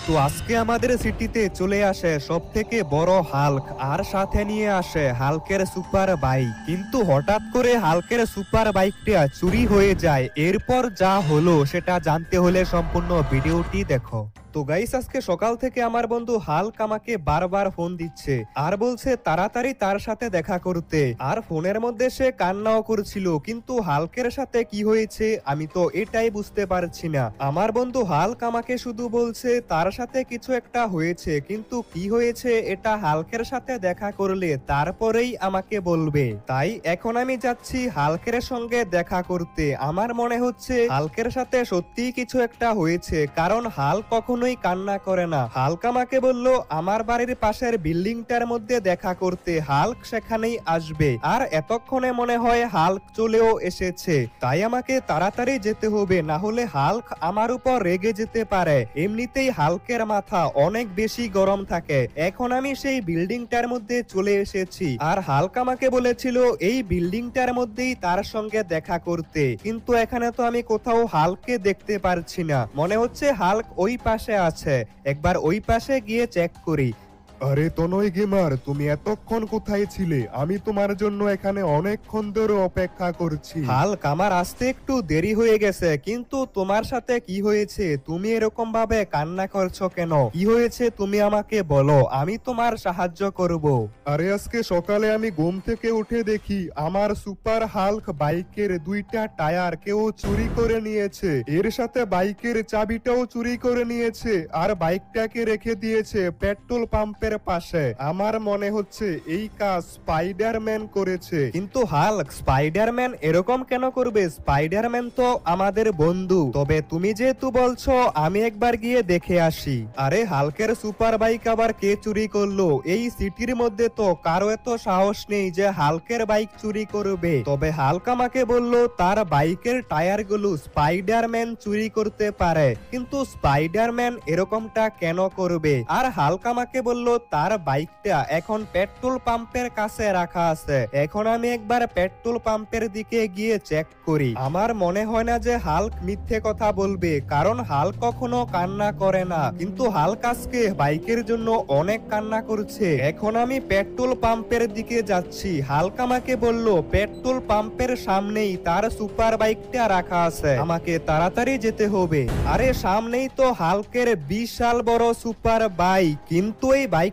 তো আজকে আমাদের সিটিতে চলে আসে সব থেকে বড় হাল্ক আর সাথে নিয়ে আসে হাল্কের সুপার বাইক। কিন্তু হঠাৎ করে হাল্কের সুপার বাইকটা চুরি হয়ে যায়। এরপর যা হলো সেটা জানতে হলে সম্পূর্ণ ভিডিওটি দেখো। তো গাইস, আজকে সকাল থেকে আমার বন্ধু হাল্ক আমাকে বারবার ফোন দিচ্ছে আর বলছে তাড়াতাড়ি তার সাথে দেখা করতে। আর ফোনের মধ্যে সে কান্নাও করছিল। কিন্তু হাল্কের সাথে কি হয়েছে আমি তো এটাই বুঝতে পারছি না। আমার বন্ধু হাল্ক আমাকে শুধু বলছে তার সাথে কিছু একটা হয়েছে, কিন্তু কি হয়েছে এটা হাল্কের সাথে দেখা করলে তারপরেই আমাকে বলবে। তাই এখন আমি যাচ্ছি হাল্কের সঙ্গে দেখা করতে। আমার মনে হচ্ছে হাল্কের সাথে সত্যিই কিছু একটা হয়েছে, কারণ হাল্ক কখনোই কান্না করে না। হাল্ক আমাকে বলল আমার বাড়ির পাশের বিল্ডিংটার মধ্যে দেখা করতে, হাল্ক সেখানেই আসবে। আর এতক্ষণে মনে হয় হাল্ক চলেও এসেছে। তাই আমাকে তাড়াতাড়ি যেতে হবে, না হলে হাল্ক আমার উপর রেগে যেতে পারে। এমনিতেই হাল্কের মাথা অনেক বেশি গরম থাকে। এখন আমি সেই বিল্ডিংটার মধ্যে চলে এসেছি আর হাল্ক আমাকে বলেছিল এই বিল্ডিংটার মধ্যেই তার সঙ্গে দেখা করতে, কিন্তু এখানে তো আমি কোথাও হাল্ককে দেখতে পারছি না। মনে হচ্ছে হাল্ক ওই পাশে আছে, একবার ওই পাশে গিয়ে চেক করি। আরে তনয় গেমার, তুমি এতক্ষণ কোথায় ছিলে? আমি তোমার জন্য এখানে অনেকক্ষণ ধরে অপেক্ষা করছি। হাল্ক, আমার আসতে একটু দেরি হয়ে গেছে, কিন্তু তোমার সাথে কি হয়েছে? তুমি এরকম ভাবে কান্না করছো কেন? কি হয়েছে তুমি আমাকে বলো, আমি তোমার সাহায্য করব। আরে আজকে সকালে আমি ঘুম থেকে উঠে দেখি আমার সুপার হাল্ক বাইকের দুইটা টায়ার কেউ চুরি করে নিয়েছে। এর সাথে বাইকের চাবিটাও চুরি করে নিয়েছে আর বাইকটাকে রেখে দিয়েছে পেট্রোল পাম্পের পাশে। আমার মনে হচ্ছে এই কাজ স্পাইডারম্যান করেছে। কিন্তু হাল্ক, স্পাইডারম্যান এরকম কেন করবে? স্পাইডারম্যান তো আমাদের বন্ধু। তবে তুমি যেহেতু বলছো আমি একবার গিয়ে দেখে আসি। আরে হাল্কের সুপার বাইক আবার কে চুরি করলো? এই সিটির মধ্যে তো কারো এত সাহস নেই যে হাল্কের বাইক চুরি করবে। তবে হাল্ক আমাকে বলল তার বাইকের টায়ার গুলো স্পাইডারম্যান চুরি করতে পারে। কিন্তু স্পাইডারম্যান এরকমটা কেন করবে? আর হাল্ক আমাকে বলল তার বাইকটা এখন পেট্রোল পাম্পের কাছে রাখা আছে। এখন আমি একবার পেট্রোল পাম্পের দিকে গিয়ে চেক করি। আমার মনে হয় না যে হাল্ক মিথ্যে কথা বলবে, কারণ হাল্ক কখনো কান্না করে না। কিন্তু হাল্ক আজকে বাইকের জন্য অনেক কান্না করছে। এখন আমি পেট্রোল পাম্পের দিকে যাচ্ছি। হাল্ক আমাকে বলল পেট্রোল পাম্পের সামনেই তার সুপার বাইকটা রাখা আছে, আমাকে তাড়াতাড়ি যেতে হবে। আরে সামনেই তো হাল্কের বিশাল বড় সুপার বাইক, কিন্তু এই বাইকটা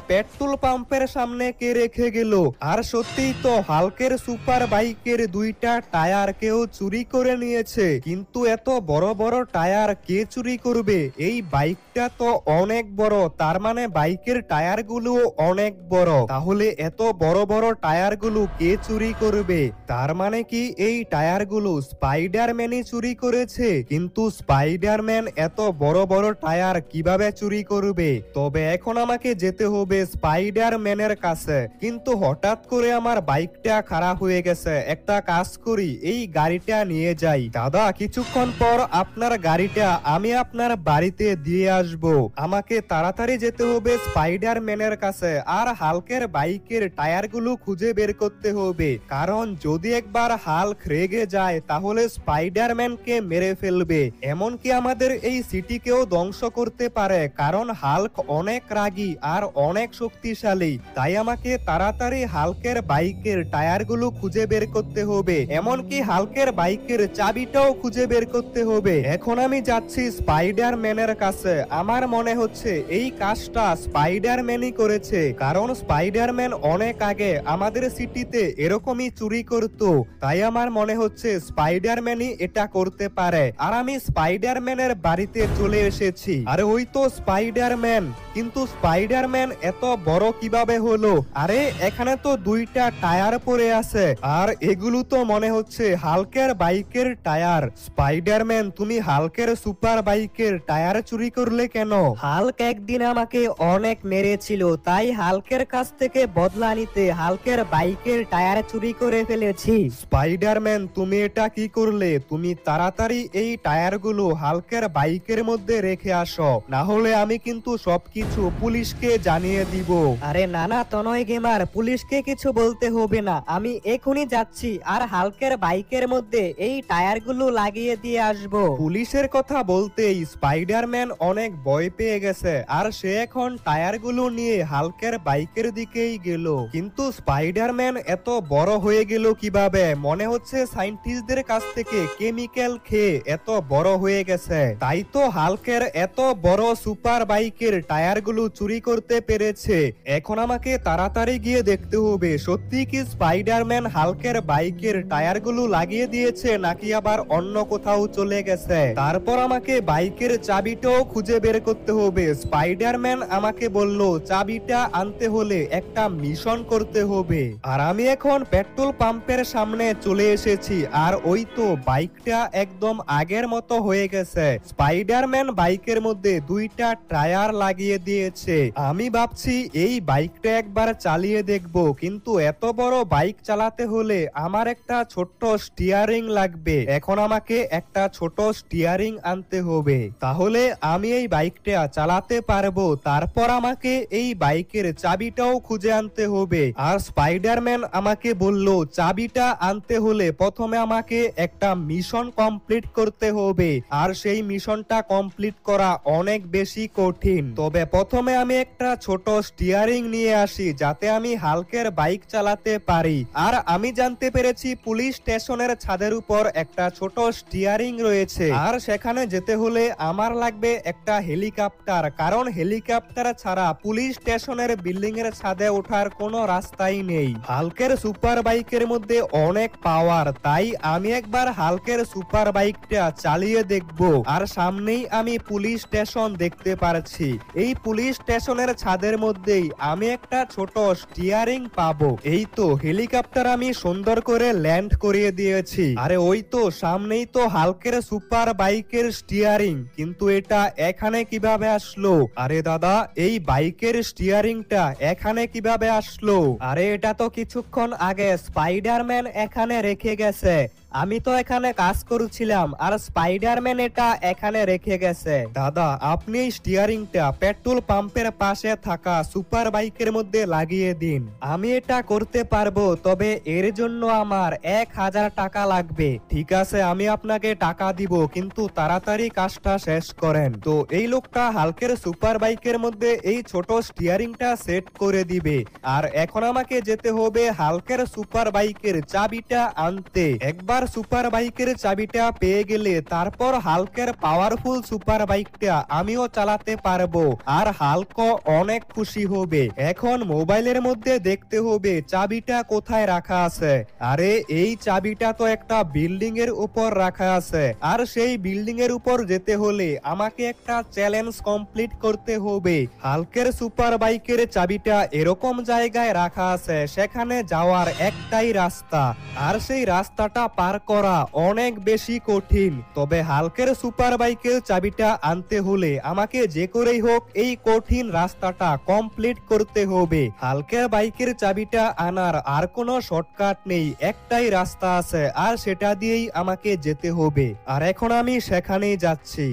পেট্রোল পাম্পের সামনে কে রেখে গেল? আর সত্যিই তো হাল্কের সুপার বাইকের দুইটা টায়ার কেউ চুরি করে নিয়েছে। কিন্তু এত বড় বড় টায়ার কে চুরি করবে? এই বাইকটা তো অনেক বড়, তার মানে বাইকের টায়ার গুলো অনেক বড়। তাহলে এত বড় বড় টায়ার গুলো কে চুরি করবে? তার মানে কি এই টায়ার গুলো স্পাইডারম্যানই চুরি করেছে? কিন্তু স্পাইডারম্যান এত বড় বড় টায়ার কিভাবে চুরি করবে? তবে এখন আমাকে যেতে হবে স্পাইডারম্যানের কাছে। কিন্তু হঠাৎ করে আমার বাইকটা খারাপ হয়ে গেছে। একটা কাজ করি, এই গাড়িটা নিয়ে যাই। দাদা, কিছুক্ষণ পর আপনার গাড়িটা আমি আপনার বাড়িতে দিয়ে আসব। আমাকে তাড়াতাড়ি যেতে হবে স্পাইডারম্যানের কাছে আর হাল্কের বাইকের টায়ারগুলো খুঁজে বের করতে হবে, কারণ যদি একবার হাল্ক রেগে যায় তাহলে স্পাইডারম্যানকে মেরে ফেলবে, এমনকি আমাদের এই সিটিকেও ধ্বংস করতে পারে, কারণ হাল্ক অনেক রাগী আর অনেক শক্তিশালী। তাই আমাকে তাড়াতাড়ি হাল্কের বাইকের টায়ারগুলো খুঁজে বের করতে হবে, এমনকি হাল্কের বাইকের চাবিটাও খুঁজে বের করতে হবে। এখন আমি যাচ্ছি স্পাইডারম্যানের কাছে। আমার মনে হচ্ছে এই কাজটা স্পাইডারম্যানই করেছে, কারণ স্পাইডারম্যান অনেক আগে আমাদের সিটিতে এরকমই চুরি করত। তাই আমার মনে হচ্ছে স্পাইডারম্যানই এটা করতে পারে। আর আমি স্পাইডারম্যানের বাড়িতে চলে এসেছি। আরে ওই তো স্পাইডারম্যান, কিন্তু স্পাইডারম্যান এত বড় কিভাবে হলো? আরে এখানে তো দুইটা টায়ার পড়ে আছে, আর এগুলো তো মনে হচ্ছে হাল্কের বাইকের টায়ার। স্পাইডারম্যান, তুমি হাল্কের সুপার বাইকের টায়ার চুরি করলে কেন? হাল্ক একদিন আমাকে অনেক মেরেছিল, তাই হাল্কের কাছ থেকে বদলা নিতে হাল্কের বাইকের টায়ার চুরি করে ফেলেছি। স্পাইডারম্যান, তুমি এটা কি করলে? তুমি তাড়াতাড়ি এই টায়ারগুলো হাল্কের বাইকের মধ্যে রেখে আসো, না হলে আমি কিন্তু সবকিছু পুলিশকে জানিয়ে দিব। আরে না না তনয় গেমার, পুলিশকে কিছু বলতে হবে না, আমি এখনই যাচ্ছি আর হালকের বাইকের মধ্যে এই টায়ারগুলো লাগিয়ে দিয়ে আসবো। পুলিশের কথা বলতেই স্পাইডারম্যান অনেক ভয় পেয়ে গেছে আর সে এখন টায়ারগুলো নিয়ে হাল্কের বাইকের দিকেই গেল। কিন্তু স্পাইডারম্যান এত বড় হয়ে গেল কিভাবে? মনে হচ্ছে সায়েন্টিস্টদের কাছ থেকে কেমিক্যাল খেয়ে এত বড় হয়ে গেছে। তাই তো হাল্কের এত বড় সুপার বাইকের টায়ারগুলো চুরি করতে পেরেছে। এখন আমাকে তাড়াতাড়ি গিয়ে দেখতে হবে সত্যি কি স্পাইডারম্যান হাল্কের বাইকের টায়ারগুলো লাগিয়ে দিয়েছে নাকি আবার অন্য কোথাও চলে গেছে। তারপর আমাকে বাইকের চাবিটাও খুঁজে বের করতে হবে। স্পাইডারম্যান আমাকে বলল চাবিটা আনতে হলে একটা মিশন করতে হবে। আর আমি এখন পেট্রোল পাম্পের সামনে চলে এসেছি আর ওই তো বাইকটা একদম আগের মতো হয়ে গেছে। স্পাইডারম্যান বাইকের মধ্যে দুইটা টায়ার লাগিয়ে দিয়েছে। আমি ভাবছি এই বাইকটা একবার চালিয়ে দেখব, কিন্তু এত বড় বাইক চালাতে হলে আমার একটা ছোট্ট স্টিয়ারিং লাগবে। এখন আমাকে একটা ছোট স্টিয়ারিং আনতে হবে, তাহলে আমি এই বাইকটা চালাতে পারবো। তারপর আমাকে এই বাইকের চাবিটাও খুঁজে আনতে হবে। আর স্পাইডারম্যান আমাকে বলল চাবিটা আনতে হলে প্রথমে আমাকে একটা মিশন কমপ্লিট করতে হবে আর সেই মিশনটা কমপ্লিট করা অনেক বেশি কঠিন। তবে প্রথমে আমি একটা ছোট স্টিয়ারিং নিয়ে আসি যাতে আমি হাল্কের বাইক চালাতে পারি। আর আমি জানতে পেরেছি পুলিশ স্টেশনের ছাদের উপর একটা ছোট স্টিয়ারিং রয়েছে আর সেখানে যেতে হলে আমার লাগবে একটা হেলিকপ্টার, কারণ হেলিকপ্টার ছাড়া পুলিশ স্টেশনের বিল্ডিং এর ছাদে ওঠার কোনো রাস্তাই নেই। হাল্কের সুপার বাইকের মধ্যে অনেক পাওয়ার, তাই আমি একবার হাল্কের সুপার বাইকটা চালিয়ে দেখব। আর সামনেই আমি পুলিশ স্টেশন দেখতে পারছি। এই পুলিশ স্টেশনের ছাদের মধ্যেই আমি একটা ছোট স্টিয়ারিং পাবো। এই তো হেলিকপ্টার আমি সুন্দর করে ল্যান্ড করিয়ে দিয়েছি। আরে ওই তো সামনেই তো হাল্কের সুপার বাইকের স্টিয়ারিং, কিন্তু এটা এখানে কিভাবে আসলো? আরে দাদা, এই বাইকের স্টিয়ারিংটা এখানে কিভাবে আসলো? আরে এটা তো কিছুক্ষণ আগে স্পাইডারম্যান এখানে রেখে গেছে। আমি তো এখানে কাজ করছিলাম আর স্পাইডারম্যান এটা এখানে রেখে গেছে। দাদা, আপনি এই স্টিয়ারিংটা পেট্রোল পাম্পের পাশে থাকা সুপার বাইকের মধ্যে লাগিয়ে দিন। আমি এটা করতে পারবো, তবে এর জন্য আমার 1000 টাকা লাগবে। ঠিক আছে, আমি আপনাকে টাকা দিব, কিন্তু তাড়াতাড়ি কাজটা শেষ করেন। তো এই লোকটা হাল্কের সুপার বাইকের মধ্যে এই ছোট স্টিয়ারিংটা সেট করে দিবে। আর এখন আমাকে যেতে হবে হাল্কের সুপার বাইকের চাবিটা আনতে। একবার সুপার বাইকের চাবিটা পেয়ে গেলে তারপর হাল্কের পাওয়ারফুল সুপার বাইকটা আমিও চালাতে পারবো আর হাল্কও অনেক খুশি হবে। এখন মোবাইলের মধ্যে দেখতে হবে চাবিটা কোথায় রাখা আছে। আরে এই চাবিটা তো একটা বিল্ডিং এর উপর রাখা আছে আর সেই বিল্ডিং এর উপর যেতে হলে আমাকে একটা চ্যালেঞ্জ কমপ্লিট করতে হবে। হাল্কের সুপার বাইকের চাবিটা এরকম জায়গায় রাখা আছে, সেখানে যাওয়ার একটাই রাস্তা আর সেই রাস্তাটা পার করা অনেক বেশি কঠিন। তবে হাল্কের সুপার বাইকের চাবিটা আনতে হলে আমাকে যে করেই হোক এই কঠিন রাস্তাটা কমপ্লিট করতে হবে। হাল্কের বাইকের চাবিটা আনার আর কোনো শর্টকাট নেই, একটাই রাস্তা আছে আর সেটা দিয়েই আমাকে যেতে হবে। আর এখন আমি সেখানেই যাচ্ছি।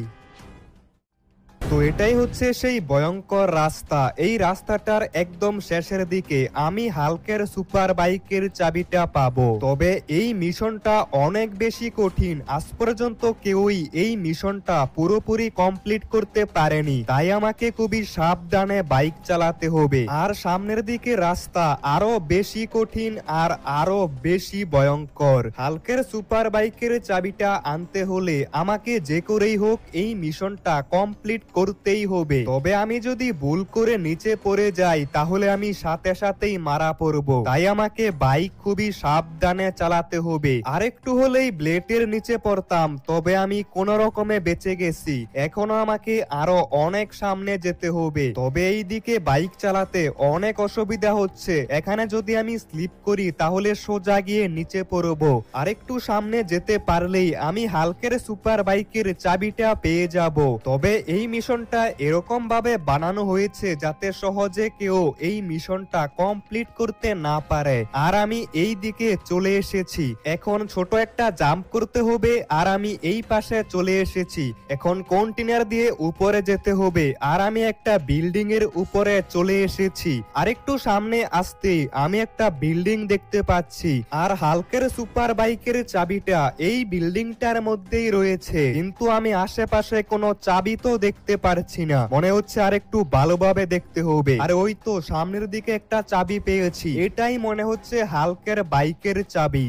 তো এটাই হচ্ছে সেই ভয়ঙ্কর রাস্তা। এই রাস্তাটার একদম শেষের দিকে আমি হাল্কের সুপার বাইকের চাবিটা পাবো। তবে এই মিশনটা অনেক বেশি কঠিন, আজ পর্যন্ত কেউই এই মিশনটা পুরোপুরি কমপ্লিট করতে পারেনি, তাই আমাকে খুবই সাবধানে বাইক চালাতে হবে। আর সামনের দিকে রাস্তা আরো বেশি কঠিন আর আরো বেশি ভয়ঙ্কর। হাল্কের সুপার বাইকের চাবিটা আনতে হলে আমাকে যে করেই হোক এই মিশনটা কমপ্লিট করতেই হবে। তবে আমি যদি ভুল করে নিচে পড়ে যাই তাহলে আমি সাথে সাথেই মারা পড়ব, তাই আমাকে বাইক খুবই সাবধানে চালাতে হবে। আর একটু হলেই ব্লেডের নিচে পড়তাম, তবে আমি কোন রকমে বেঁচে গেছি। এখনো আমাকে আরো অনেক সামনে যেতে হবে। তবে এই দিকে বাইক চালাতে অনেক অসুবিধা হচ্ছে, এখানে যদি আমি স্লিপ করি তাহলে সোজা গিয়ে নিচে পড়ব। আর একটু সামনে যেতে পারলেই আমি হাল্কের সুপার বাইকের চাবিটা পেয়ে যাব। তবে এই মিশন মিশনটা এরকম ভাবে বানানো হয়েছে যাতে সহজে কেউ এই মিশনটা কমপ্লিট করতে না পারে। আর আমি এই দিকে চলে এসেছি, এখন ছোট একটা জাম্প করতে হবে আর আমি এই পাশে চলে এসেছি। এখন কন্টেনার দিয়ে উপরে যেতে হবে আর আমি একটা বিল্ডিং এর উপরে চলে এসেছি। আর একটু সামনে আসতে আমি একটা বিল্ডিং দেখতে পাচ্ছি আর হাল্কের সুপার বাইকের চাবিটা এই বিল্ডিংটার মধ্যেই রয়েছে, কিন্তু আমি আশেপাশে কোনো চাবি তো দেখতে পারছি না। মনে হচ্ছে আর একটু ভালোভাবে দেখতে হবে। আর ওই তো সামনের দিকে একটা চাবি পেয়েছি, এটাই মনে হচ্ছে হাল্কের বাইকের চাবি।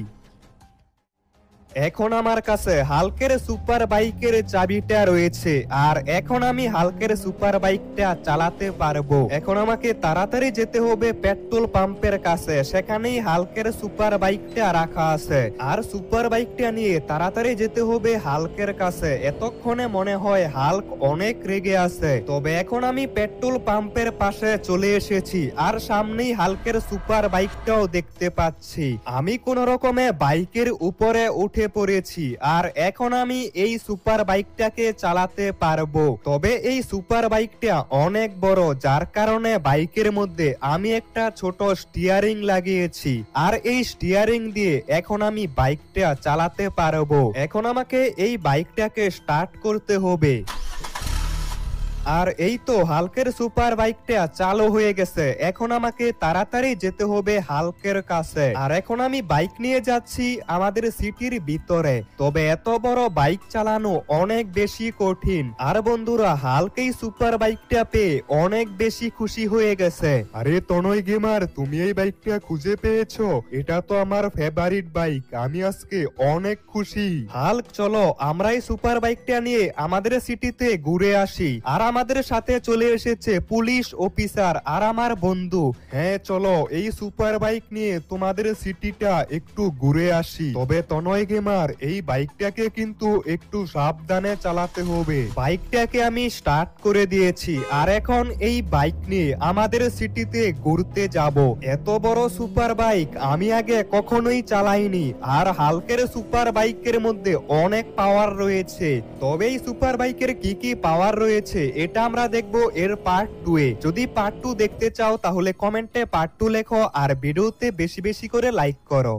এখন আমার কাছে হাল্কের সুপার বাইকের চাবিটা রয়েছে আর এখন আমি হাল্কের সুপার বাইকটা চালাতে পারবো। এখন আমাকে তাড়াতাড়ি যেতে হবে পেট্রোল পাম্পের কাছে, সেখানেই হাল্কের সুপার বাইকটা রাখা আছে। আর সুপার বাইকটা নিয়ে তাড়াতাড়ি যেতে হবে হাল্কের কাছে। এতক্ষণে মনে হয় হাল্ক অনেক রেগে আছে। তবে এখন আমি পেট্রোল পাম্পের পাশে চলে এসেছি আর সামনেই হাল্কের সুপার বাইকটাও দেখতে পাচ্ছি। আমি কোন রকমে বাইকের উপরে উঠে পড়েছি আর এখন আমি এই সুপার বাইকটাকে চালাতে পারবো। তবে এই সুপার বাইকটা অনেক বড়, যার কারণে বাইকের মধ্যে আমি একটা ছোট স্টিয়ারিং লাগিয়েছি আর এই স্টিয়ারিং দিয়ে এখন আমি বাইকটা চালাতে পারবো। এখন আমাকে এই বাইকটাকে স্টার্ট করতে হবে। আর এই তো হাল্কের সুপার বাইকটা চালু হয়ে গেছে। এখন আমাকে তাড়াতাড়ি যেতে হবে হাল্কের কাছে। আর এখন আমি বাইক নিয়ে যাচ্ছি আমাদের সিটির ভিতরে। তবে এত বড় বাইক চালানো অনেক বেশি কঠিন। আর বন্ধুরা, হাল্ক এই সুপার বাইকটা পেয়ে অনেক বেশি খুশি হয়ে গেছে। আরে তনয় গেমার, তুমি এই বাইকটা খুঁজে পেয়েছো? এটা তো আমার ফেভারিট বাইক, আমি আজকে অনেক খুশি। হাল্ক, চলো আমরা এই সুপার বাইকটা নিয়ে আমাদের সিটিতে ঘুরে আসি। আর আমাদের সাথে চলে এসেছে পুলিশ অফিসার আর আমার বন্ধু। হ্যাঁ চলো, এই সুপার বাইক নিয়ে তোমাদের সিটিটা একটু ঘুরে আসি। তবে তনয় গেমার, এই বাইকটাকে কিন্তু একটু সাবধানে চালাতে হবে। বাইকটাকে আমি স্টার্ট করে দিয়েছি আর এখন এই বাইক নিয়ে আমাদের সিটিতে ঘুরতে যাব। এত বড় সুপার বাইক আমি আগে কখনোই চালাইনি। আর হাল্কের সুপার বাইকের মধ্যে অনেক পাওয়ার রয়েছে। তবে এই সুপার বাইকের কি কি পাওয়ার রয়েছে এটা আমরা দেখবো এর পার্ট 2 এ। যদি পার্ট 2 দেখতে চাও তাহলে কমেন্টে পার্ট 2 লেখো আর ভিডিওতে বেশি বেশি করে লাইক করো।